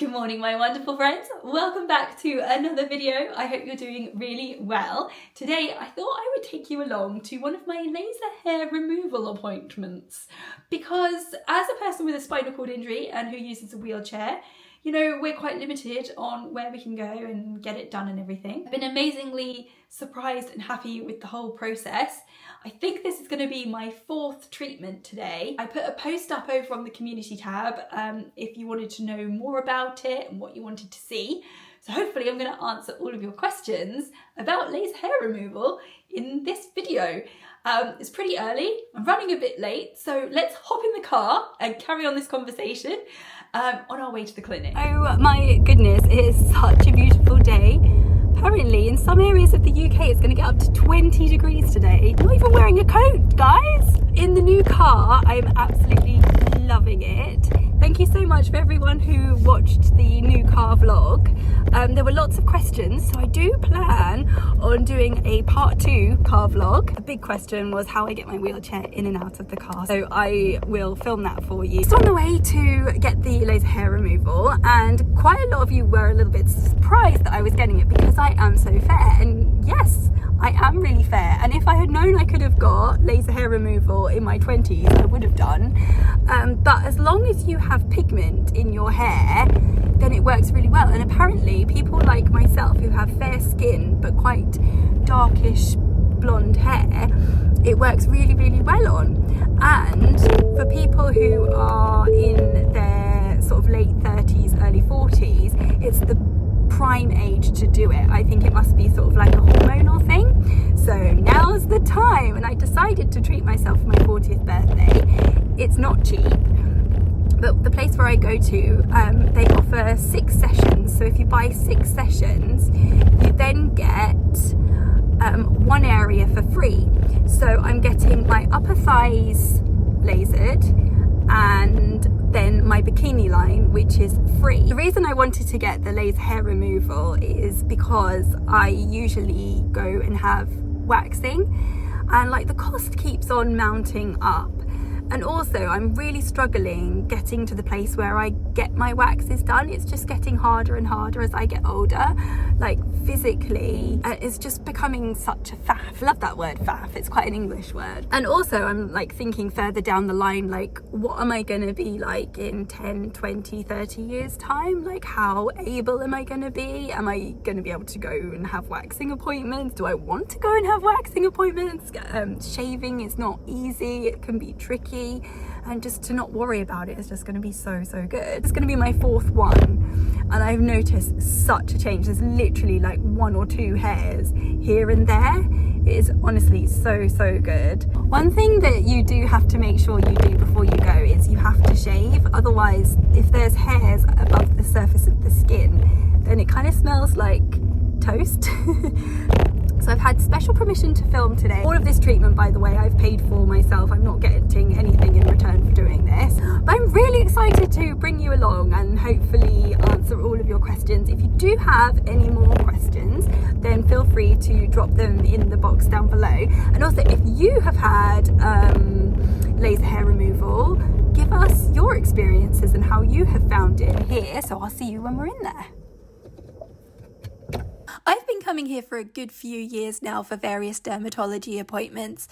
Good morning, my wonderful friends. Welcome back to another video. I hope you're doing really well. Today, I thought I would take you along to one of my laser hair removal appointments because as a person with a spinal cord injury and who uses a wheelchair, you know, we're quite limited on where we can go and get it done and everything. I've been amazingly surprised and happy with the whole process. I think this is going to be my fourth treatment today. I put a post up over on the community tab if you wanted to know more about it and what you wanted to see. So hopefully I'm going to answer all of your questions about laser hair removal in this video. It's pretty early, I'm running a bit late, so let's hop in the car and carry on this conversation on our way to the clinic. Oh my goodness, it is such a beautiful day. Apparently in some areas of the UK it's going to get up to 20 degrees today. I'm not even wearing a coat, guys! In the new car, I'm absolutely loving it. Thank you so much for everyone who watched the new car vlog. There were lots of questions, so I do plan on doing a part 2 car vlog. The big question was how I get my wheelchair in and out of the car, so I will film that for you. Just on the way to get the laser hair removal, and quite a lot of you were a little bit surprised that I was getting it because I am so fair, and yes, I am really fair, and if I had known I could have got laser hair removal in my 20s, I would have done. But as long as you have pigment in your hair, then it works really well. And apparently people like myself who have fair skin but quite darkish blonde hair, it works really, really well on. And for people who are in their sort of late 30s, early 40s, it's the prime age to do it. I think it must be sort of like a hormonal thing. So now's the time, and I decided to treat myself for my 40th birthday. It's not cheap, but the place where I go to, they offer 6 sessions. So if you buy 6 sessions, you then get one area for free. So I'm getting my upper thighs lasered and then my bikini line, which is free. The reason I wanted to get the laser hair removal is because I usually go and have waxing, and like the cost keeps on mounting up. And also I'm really struggling getting to the place where I get my waxes done. It's just getting harder and harder as I get older, like physically. It's just becoming such a faff. Love that word, faff. It's quite an English word. And also I'm like thinking further down the line, like what am I going to be like in 10, 20, 30 years time? Like how able am I going to be? Am I going to be able to go and have waxing appointments? Do I want to go and have waxing appointments? Shaving is not easy. It can be tricky. And just to not worry about it is just going to be so good. It's going to be my 4th one, and I've noticed such a change. There's literally like 1 or 2 hairs here and there. It is honestly so good. One thing that you do have to make sure you do before you go is you have to shave. Otherwise, if there's hairs above the surface of the skin, then it kind of smells like toast. So I've had special permission to film today. All of this treatment, by the way, I've paid for myself. I'm not getting anything in return for doing this. But I'm really excited to bring you along and hopefully answer all of your questions. If you do have any more questions, then feel free to drop them in the box down below. And also, if you have had laser hair removal, give us your experiences and how you have found it here. So I'll see you when we're in there. I've been coming here for a good few years now for various dermatology appointments.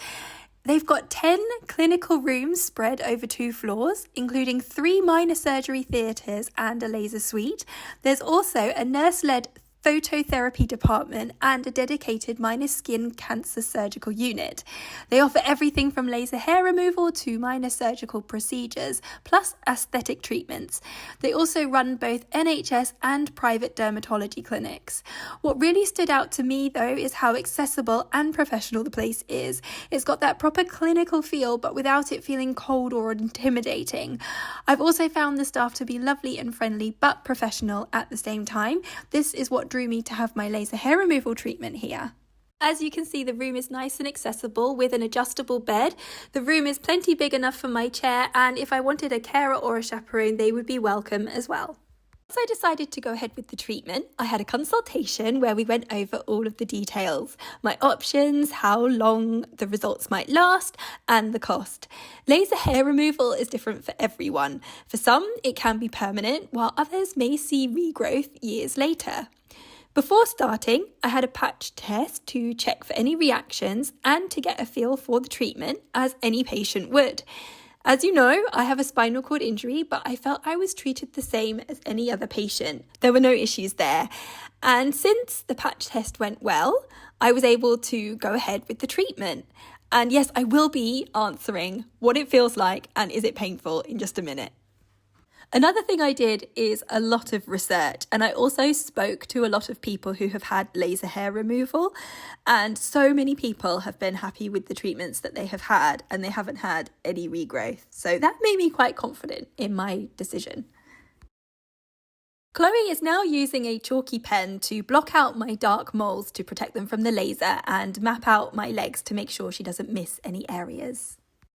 They've got 10 clinical rooms spread over 2 floors, including 3 minor surgery theatres and a laser suite. There's also a nurse-led phototherapy department and a dedicated minor skin cancer surgical unit. They offer everything from laser hair removal to minor surgical procedures, plus aesthetic treatments. They also run both NHS and private dermatology clinics. What really stood out to me though is how accessible and professional the place is. It's got that proper clinical feel, but without it feeling cold or intimidating. I've also found the staff to be lovely and friendly, but professional at the same time. This is what drew me to have my laser hair removal treatment here. As you can see, the room is nice and accessible with an adjustable bed. The room is plenty big enough for my chair, and if I wanted a carer or a chaperone, they would be welcome as well. So I decided to go ahead with the treatment. I had a consultation where we went over all of the details, my options, how long the results might last, and the cost. Laser hair removal is different for everyone. For some, it can be permanent, while others may see regrowth years later. Before starting, I had a patch test to check for any reactions and to get a feel for the treatment, as any patient would. As you know, I have a spinal cord injury, but I felt I was treated the same as any other patient. There were no issues there. And since the patch test went well, I was able to go ahead with the treatment. And yes, I will be answering what it feels like and is it painful in just a minute. Another thing I did is a lot of research, and I also spoke to a lot of people who have had laser hair removal, and so many people have been happy with the treatments that they have had and they haven't had any regrowth. So that made me quite confident in my decision. Chloe is now using a chalky pen to block out my dark moles to protect them from the laser and map out my legs to make sure she doesn't miss any areas.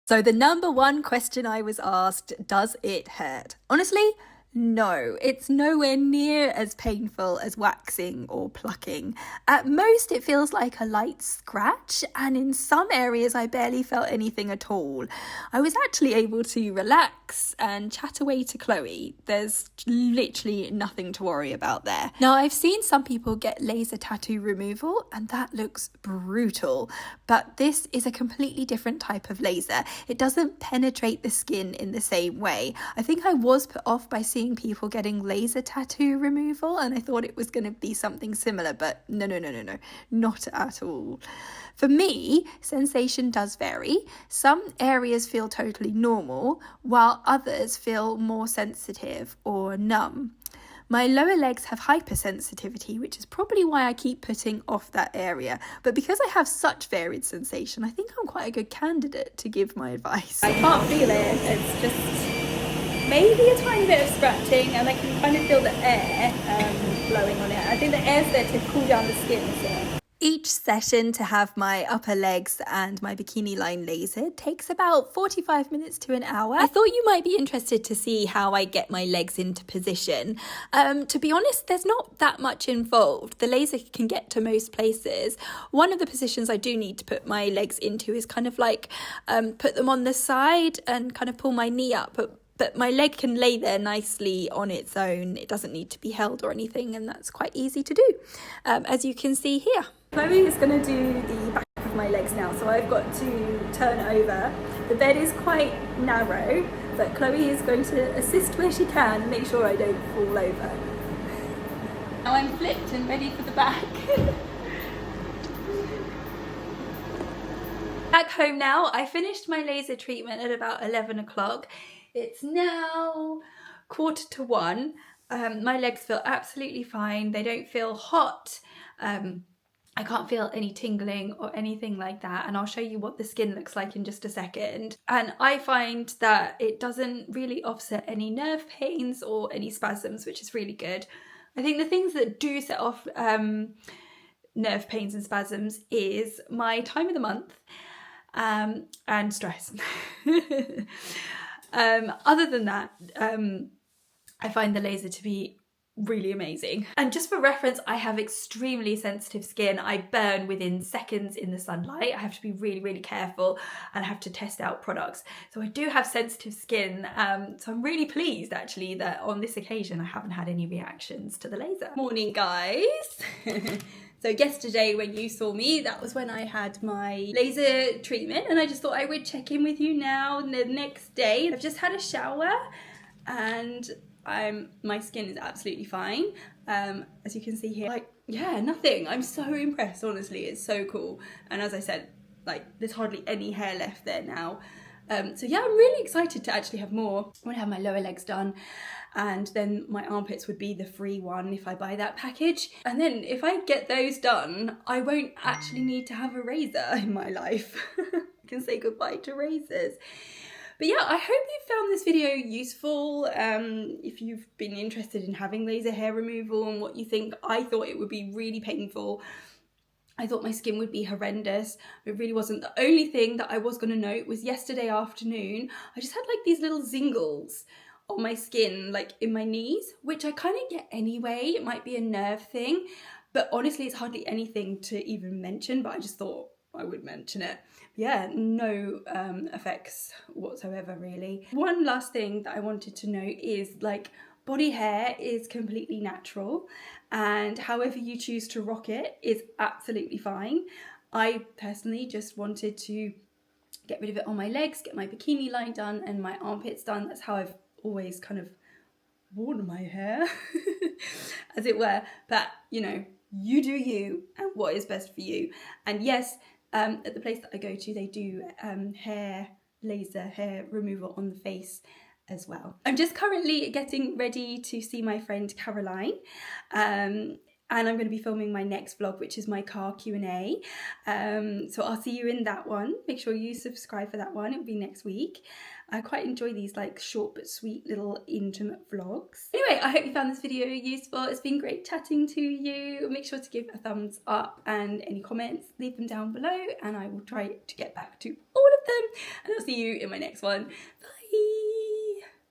So the number one question I was asked, does it hurt? Honestly, no, it's nowhere near as painful as waxing or plucking. At most, it feels like a light scratch, and in some areas, I barely felt anything at all. I was actually able to relax and chat away to Chloe. There's literally nothing to worry about there. Now, I've seen some people get laser tattoo removal, and that looks brutal, but this is a completely different type of laser. It doesn't penetrate the skin in the same way. I think I was put off by seeing people getting laser tattoo removal, and I thought it was going to be something similar, but no, not at all. For me, sensation does vary. Some areas feel totally normal, while others feel more sensitive or numb. My lower legs have hypersensitivity, which is probably why I keep putting off that area. But because I have such varied sensation, I think I'm quite a good candidate to give my advice. I can't feel it, it's just maybe a tiny bit of scratching, and I can kind of feel the air blowing on it. I think the air's there to cool down the skin. So. Each session to have my upper legs and my bikini line lasered takes about 45 minutes to an hour. I thought you might be interested to see how I get my legs into position. To be honest, there's not that much involved. The laser can get to most places. One of the positions I do need to put my legs into is kind of like put them on the side and kind of pull my knee up. But my leg can lay there nicely on its own. It doesn't need to be held or anything, and that's quite easy to do, as you can see here. Chloe is going to do the back of my legs now, so I've got to turn over. The bed is quite narrow, but Chloe is going to assist where she can and make sure I don't fall over. Now I'm flipped and ready for the back. Back home now. I finished my laser treatment at about 11 o'clock. It's now 1:45. My legs feel absolutely fine. They don't feel hot. I can't feel any tingling or anything like that, and I'll show you what the skin looks like in just a second. And I find that it doesn't really offset any nerve pains or any spasms, which is really good. I think the things that do set off nerve pains and spasms is my time of the month and stress. Other than that, I find the laser to be really amazing. And just for reference, I have extremely sensitive skin. I burn within seconds in the sunlight. I have to be really careful, and I have to test out products. So I do have sensitive skin. So I'm really pleased actually that on this occasion I haven't had any reactions to the laser. Morning guys. So yesterday when you saw me, that was when I had my laser treatment, and I just thought I would check in with you now the next day. I've just had a shower and my skin is absolutely fine. As you can see here, like, yeah, nothing. I'm so impressed, honestly. It's so cool. And as I said, like, there's hardly any hair left there now. So yeah, I'm really excited to actually have more. I want to have my lower legs done, and then my armpits would be the free one if I buy that package. And then if I get those done, I won't actually need to have a razor in my life. I can say goodbye to razors. But yeah, I hope you found this video useful. If you've been interested in having laser hair removal and what you think, I thought it would be really painful. I thought my skin would be horrendous. It really wasn't. The only thing that I was going to note was yesterday afternoon, I just had like these little zingles on my skin, like in my knees, which I kind of get anyway. It might be a nerve thing, but honestly it's hardly anything to even mention, but I just thought I would mention it. Yeah, no effects whatsoever really. One last thing that I wanted to note is like body hair is completely natural, and however you choose to rock it is absolutely fine. I personally just wanted to get rid of it on my legs, get my bikini line done and my armpits done. That's how I've always kind of worn my hair, as it were. But you know, you do you and what is best for you. And yes, at the place that I go to, they do laser hair removal on the face as well. I'm just currently getting ready to see my friend Caroline, and I'm going to be filming my next vlog, which is my car Q&A. So I'll see you in that one. Make sure you subscribe for that one. It'll be next week. I quite enjoy these like short but sweet little intimate vlogs. Anyway, I hope you found this video useful. It's been great chatting to you. Make sure to give a thumbs up, and any comments, leave them down below and I will try to get back to all of them. And I'll see you in my next one. Bye.